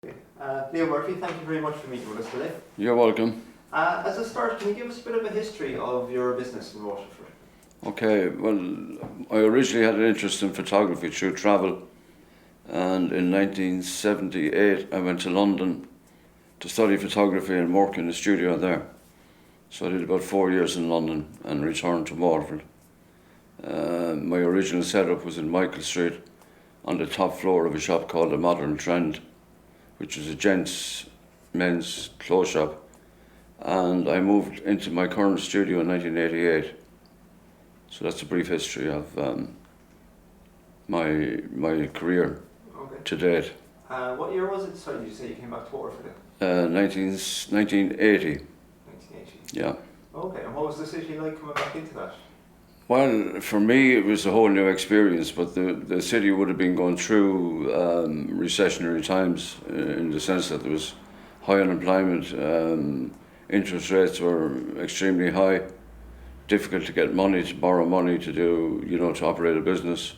Leo Murphy, thank you very much for meeting with us today. You're welcome. As a start, can you give us a bit of a history of your business in Waterford? Okay, well, I originally had an interest in photography through travel, and in 1978 I went to London to study photography and work in the studio there. So I did about 4 years in London and returned to Waterford. My original setup was in Michael Street on the top floor of a shop called the Modern Trend, which was a gents' men's clothes shop, and I moved into my current studio in 1988. So that's a brief history of my career to date. What year was it? Sorry, did you say you came back to Waterford? 1980. 1980? Yeah. Okay, and what was the city like coming back into that? Well, for me it was a whole new experience, but the city would have been going through recessionary times in the sense that there was high unemployment, interest rates were extremely high, difficult to get money, to borrow money to do, to operate a business.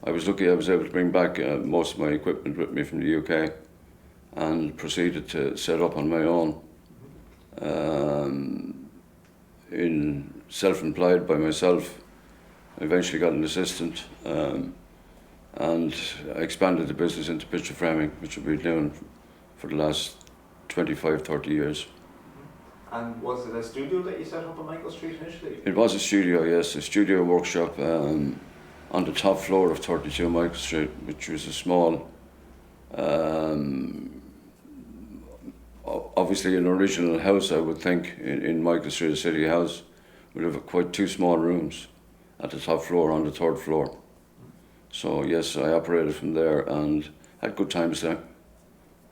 I was lucky I was able to bring back most of my equipment with me from the UK and proceeded to set up on my own. In self-employed by myself. I eventually got an assistant and I expanded the business into picture framing, which I've been doing for the last 25, 30 years. And was it a studio that you set up on Michael Street initially? It was a studio, yes, a studio workshop on the top floor of 32 Michael Street, which was a small, obviously an original house, I would think, in Michael Street, a city house. We'd have quite two small rooms at the top floor on the third floor. So yes, I operated from there and had good times there.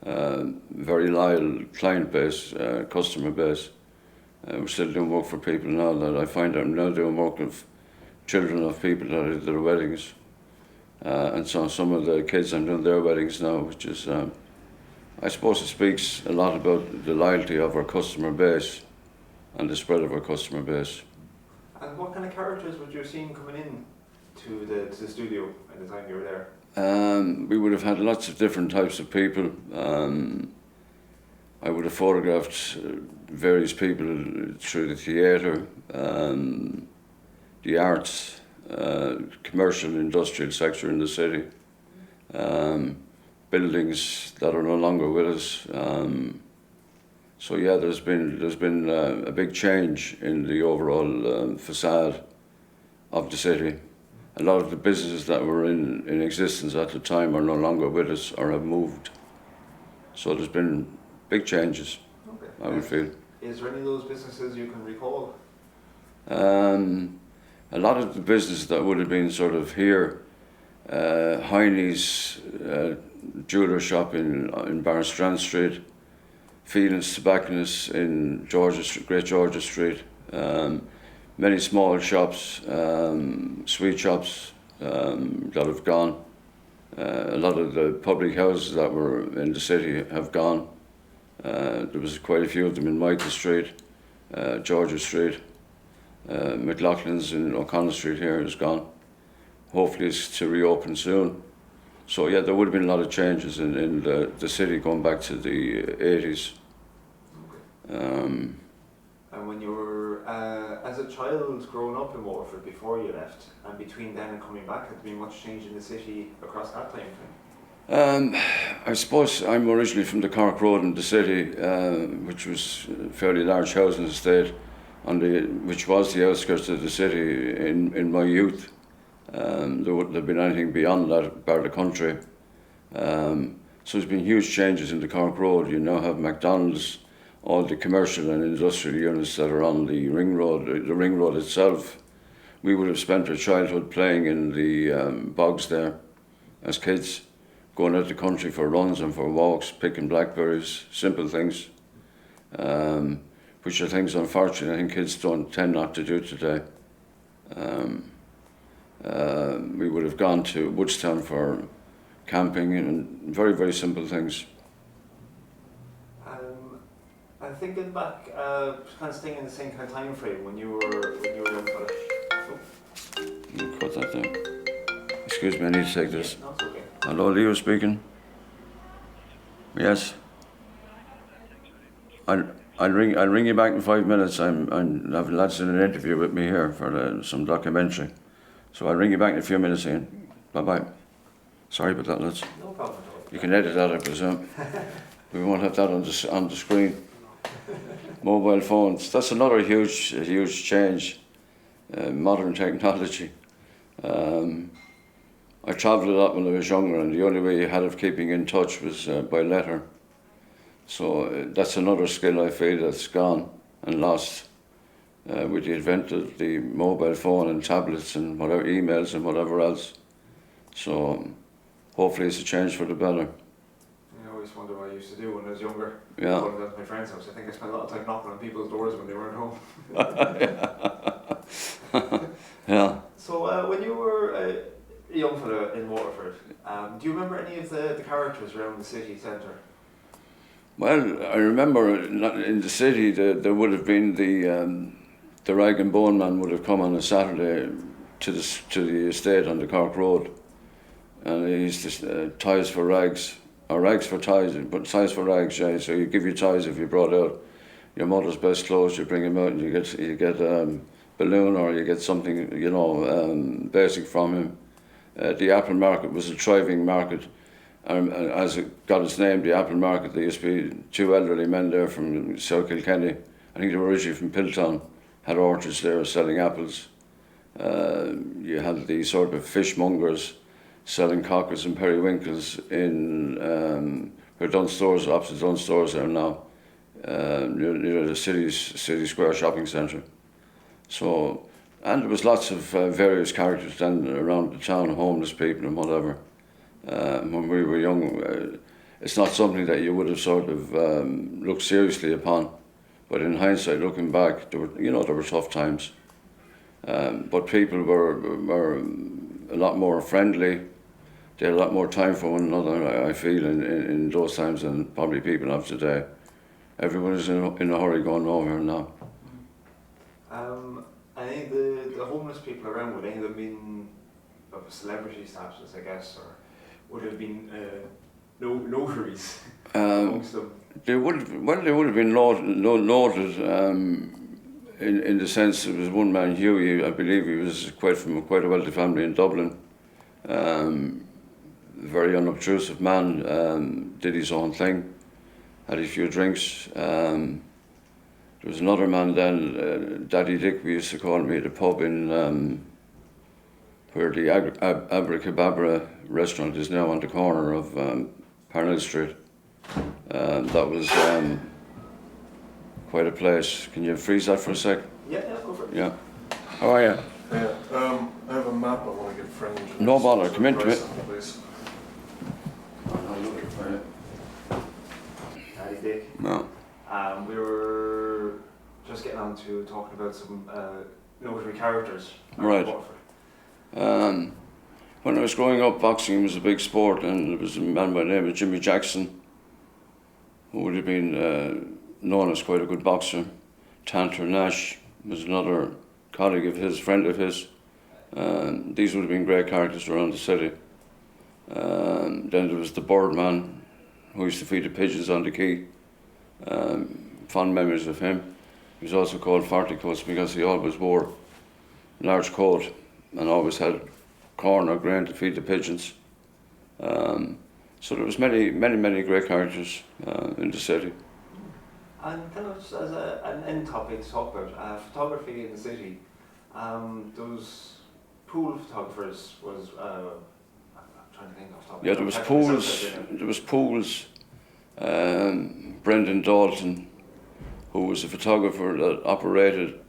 Very loyal client base, customer base. We're still doing work for people now that I find I'm now doing work with children of people that I did their weddings. And so some of the kids I'm doing their weddings now, which is, I suppose it speaks a lot about the loyalty of our customer base and the spread of our customer base. And what kind of characters would you have seen coming in to the studio at the time you were there? We would have had lots of different types of people. I would have photographed various people through the theatre, the arts, commercial and industrial sector in the city, buildings that are no longer with us. So yeah, there's been a big change in the overall facade of the city. A lot of the businesses that were in existence at the time are no longer with us or have moved. So there's been big changes, I would feel. Is there any of those businesses you can recall? A lot of the businesses that would have been sort of here, Heine's jeweller shop in Barrack Street, Phoenix Tobacconist in Great Georgia Street, many small shops, sweet shops that have gone. A lot of the public houses that were in the city have gone. There was quite a few of them in Michael Street, Georgia Street, McLaughlin's in O'Connell Street here is gone. Hopefully it's to reopen soon. So yeah, there would have been a lot of changes in the city going back to the 80s. And when you were, as a child growing up in Waterford before you left, and between then and coming back, had there been much change in the city across that time frame? I suppose I'm originally from the Cork Road in the city, which was a fairly large housing estate, which was the outskirts of the city in my youth. There wouldn't have been anything beyond that part of the country. So there's been huge changes in the Cork Road. You now have McDonald's, all the commercial and industrial units that are on the ring road itself. We would have spent our childhood playing in the bogs there as kids, going out the country for runs and for walks, picking blackberries, simple things, which are things unfortunately I think kids don't tend not to do today. We would have gone to Woodstown for camping and very, very simple things. I'm thinking back, kind of staying in the same kind of time frame when you were young fella. Cut that down. Excuse me, I need to take this. No, it's okay. Hello, Leo speaking. Yes. I'll ring you back in 5 minutes. I'm having lads in an interview with me here for some documentary. So I'll ring you back in a few minutes, Ian. Bye-bye. Sorry about that, lads. No problem at all. You can edit that, I presume. We won't have that on the screen. Mobile phones. That's another huge change. Modern technology. I travelled a lot when I was younger, and the only way you had of keeping in touch was by letter. So that's another skill I feel that's gone and lost with the advent of the mobile phone and tablets and whatever, emails and whatever else. So hopefully it's a change for the better. I always wonder what I used to do when I was younger. Yeah. Going down to my friend's house. I think I spent a lot of time knocking on people's doors when they weren't home. Yeah. So when you were a young fella in Waterford, do you remember any of the characters around the city centre? Well, I remember in the city there would have been the rag and bone man would have come on a Saturday to the estate on the Cork Road, and he used to ties for rags or rags for ties, but ties for rags. Yeah. So you give your ties if you brought out your mother's best clothes, you bring them out and you get balloon or you get something basic from him. The Apple Market was a thriving market. As it got its name, the Apple Market, there used to be two elderly men there from South Kilkenny. I think they were originally from Piltown, had orchards there selling apples. You had the sort of fishmongers selling cockles and periwinkles in where Dunn Stores, opposite Dunn Stores there now, near the City Square shopping centre. So, and there was lots of various characters then around the town, homeless people and whatever. When we were young, it's not something that you would have sort of looked seriously upon. But in hindsight, looking back, there were tough times. But people were a lot more friendly. They had a lot more time for one another, I feel, in those times than probably people have today. Everyone is in a hurry going over now. Any of the homeless people around, would any of them been of celebrity status, I guess, or would have been notaries amongst them? They would have been noted in the sense there was one man, Hughie, I believe he was from quite a wealthy family in Dublin. Very unobtrusive man, did his own thing, had a few drinks. There was another man then, Daddy Dick, we used to call him, at the pub in where the Abracababra restaurant is now on the corner of Parnell Street. That was quite a place. Can you freeze that for a sec? Yeah, go for it. Yeah. How are you? Yeah, I have a map I want to get framed. No bother, come into it. Please. I'll look it for you. Daddy Dick. No. We were just getting on to talking about some notary characters. Right. When I was growing up, boxing was a big sport, and there was a man by the name of Jimmy Jackson, who would have been known as quite a good boxer. Tanter Nash was another colleague of his, friend of his. These would have been great characters around the city. Then there was the Birdman, who used to feed the pigeons on the quay. Fond memories of him. He was also called Farticus because he always wore a large coat and always had corn or grain to feed the pigeons. So there was many great characters in the city. And kind of just as an end topic to talk about, photography in the city, those pool photographers was, I'm trying to think off the top of my Yeah, head. there was pools, Brendan Dalton, who was a photographer that operated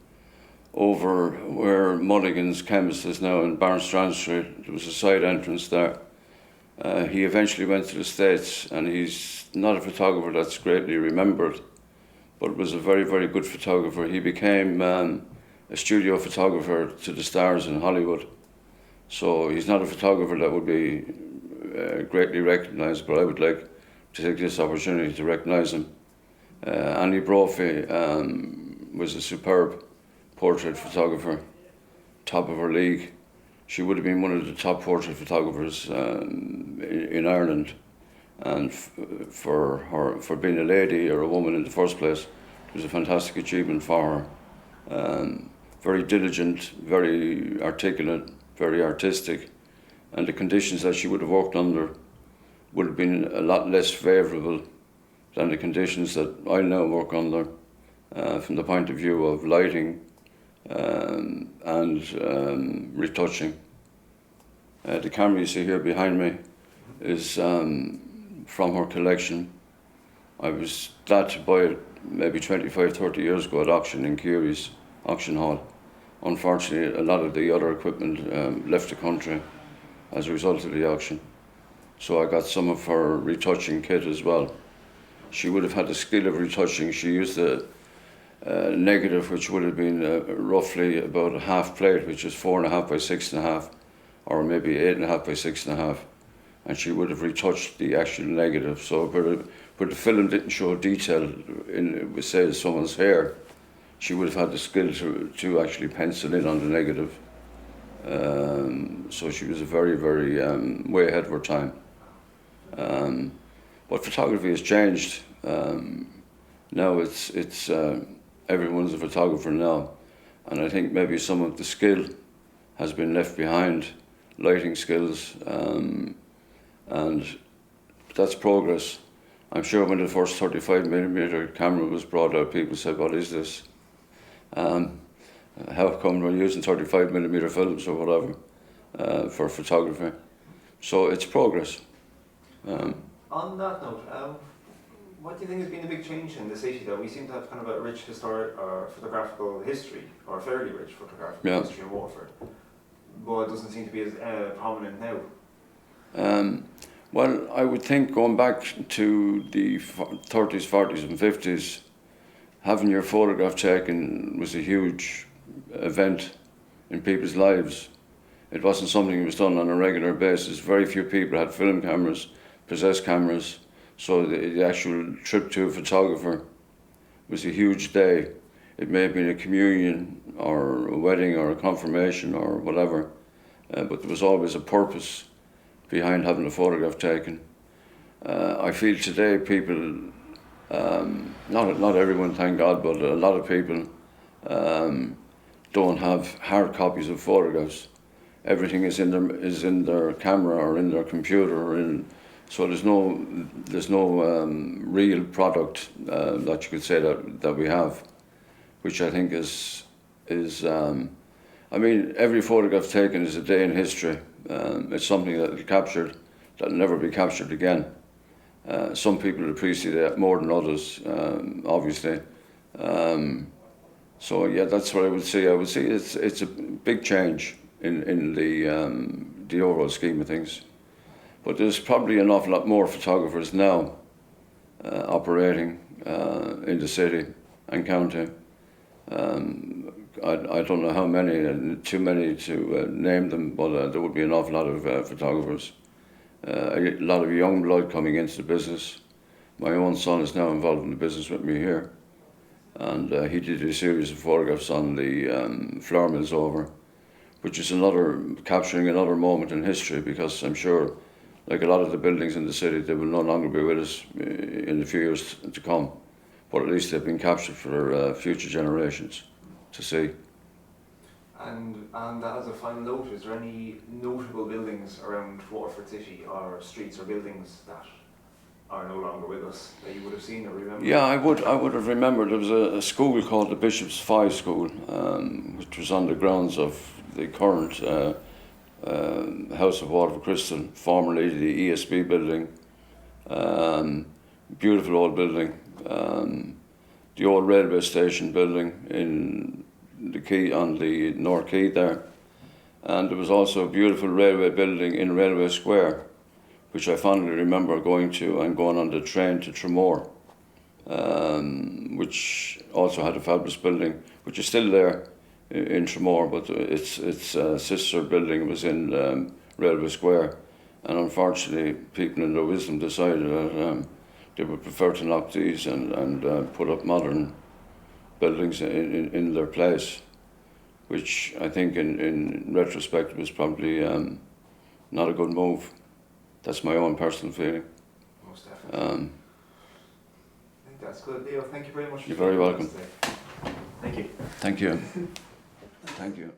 over where Mulligan's chemist is now in Barrack Street. There was a side entrance there. He eventually went to the States, and he's not a photographer that's greatly remembered, but was a very good photographer. He became a studio photographer to the stars in Hollywood. So he's not a photographer that would be greatly recognised, but I would like to take this opportunity to recognise him. Annie Brophy was a superb portrait photographer, top of her league. She would have been one of the top portrait photographers in Ireland and for being a lady or a woman in the first place, it was a fantastic achievement for her. Very diligent, very articulate, very artistic, and the conditions that she would have worked under would have been a lot less favourable than the conditions that I now work under, from the point of view of lighting and retouching. The camera you see here behind me is from her collection. I was glad to buy it maybe 25, 30 years ago at auction in Curie's auction hall. Unfortunately, a lot of the other equipment left the country as a result of the auction. So I got some of her retouching kit as well. She would have had the skill of retouching. She used a negative, which would have been roughly about a half plate, which is 4.5 by 6.5, or maybe 8.5 by 6.5. And she would have retouched the actual negative. So where the film didn't show detail in, say, someone's hair, she would have had the skill to actually pencil in on the negative. So she was a very, very way ahead of her time. But photography has changed. Now it's everyone's a photographer now, and I think maybe some of the skill has been left behind, lighting skills, and that's progress. I'm sure when the first 35mm camera was brought out, people said, "What is this? How come we're using 35mm films or whatever for photography?" So it's progress. On that note, what do you think has been the big change in the city? That we seem to have kind of a rich historic or photographical history, or fairly rich photographical history in Waterford, but it doesn't seem to be as prominent now. Well, I would think going back to the 30s, 40s and 50s, having your photograph taken was a huge event in people's lives. It wasn't something that was done on a regular basis. Very few people had film cameras, possessed cameras, so the actual trip to a photographer was a huge day. It may have been a communion or a wedding or a confirmation or whatever, but there was always a purpose behind having a photograph taken. I feel today people, not everyone, thank God, but a lot of people don't have hard copies of photographs. Everything is in their camera or in their computer, so there's no real product that you could say that we have, which I think is I mean, every photograph taken is a day in history. It's something that is captured that will never be captured again. Some people appreciate that more than others, obviously. So yeah, that's what I would say. I would say it's a big change in the overall scheme of things. But there's probably an awful lot more photographers now operating in the city and county. I don't know how many, too many to name them, but there would be an awful lot of photographers. A lot of young blood coming into the business. My own son is now involved in the business with me here, and he did a series of photographs on the flour mills over, which is capturing another moment in history, because I'm sure, like a lot of the buildings in the city, they will no longer be with us in the few years to come, but at least they've been captured for future generations to see. And as a final note, is there any notable buildings around Waterford City, or streets or buildings that are no longer with us that you would have seen or remember? Yeah, I would have rememred. There was a school called the Bishop's Five School, which was on the grounds of the current House of Waterford Crystal, formerly the ESB building. Beautiful old building. The old railway station building in the quay, on the North Quay there. And there was also a beautiful railway building in Railway Square, which I fondly remember going to and going on the train to Tramore, which also had a fabulous building, which is still there in Tramore, but its sister building was in Railway Square. And unfortunately, people in their wisdom decided that they would prefer to knock these and put up modern buildings in their place, which I think in retrospect was probably not a good move. That's my own personal feeling. most definitely. I think that's good. Leo, thank you very much. You're very welcome. Thank you. Thank you. Thank you.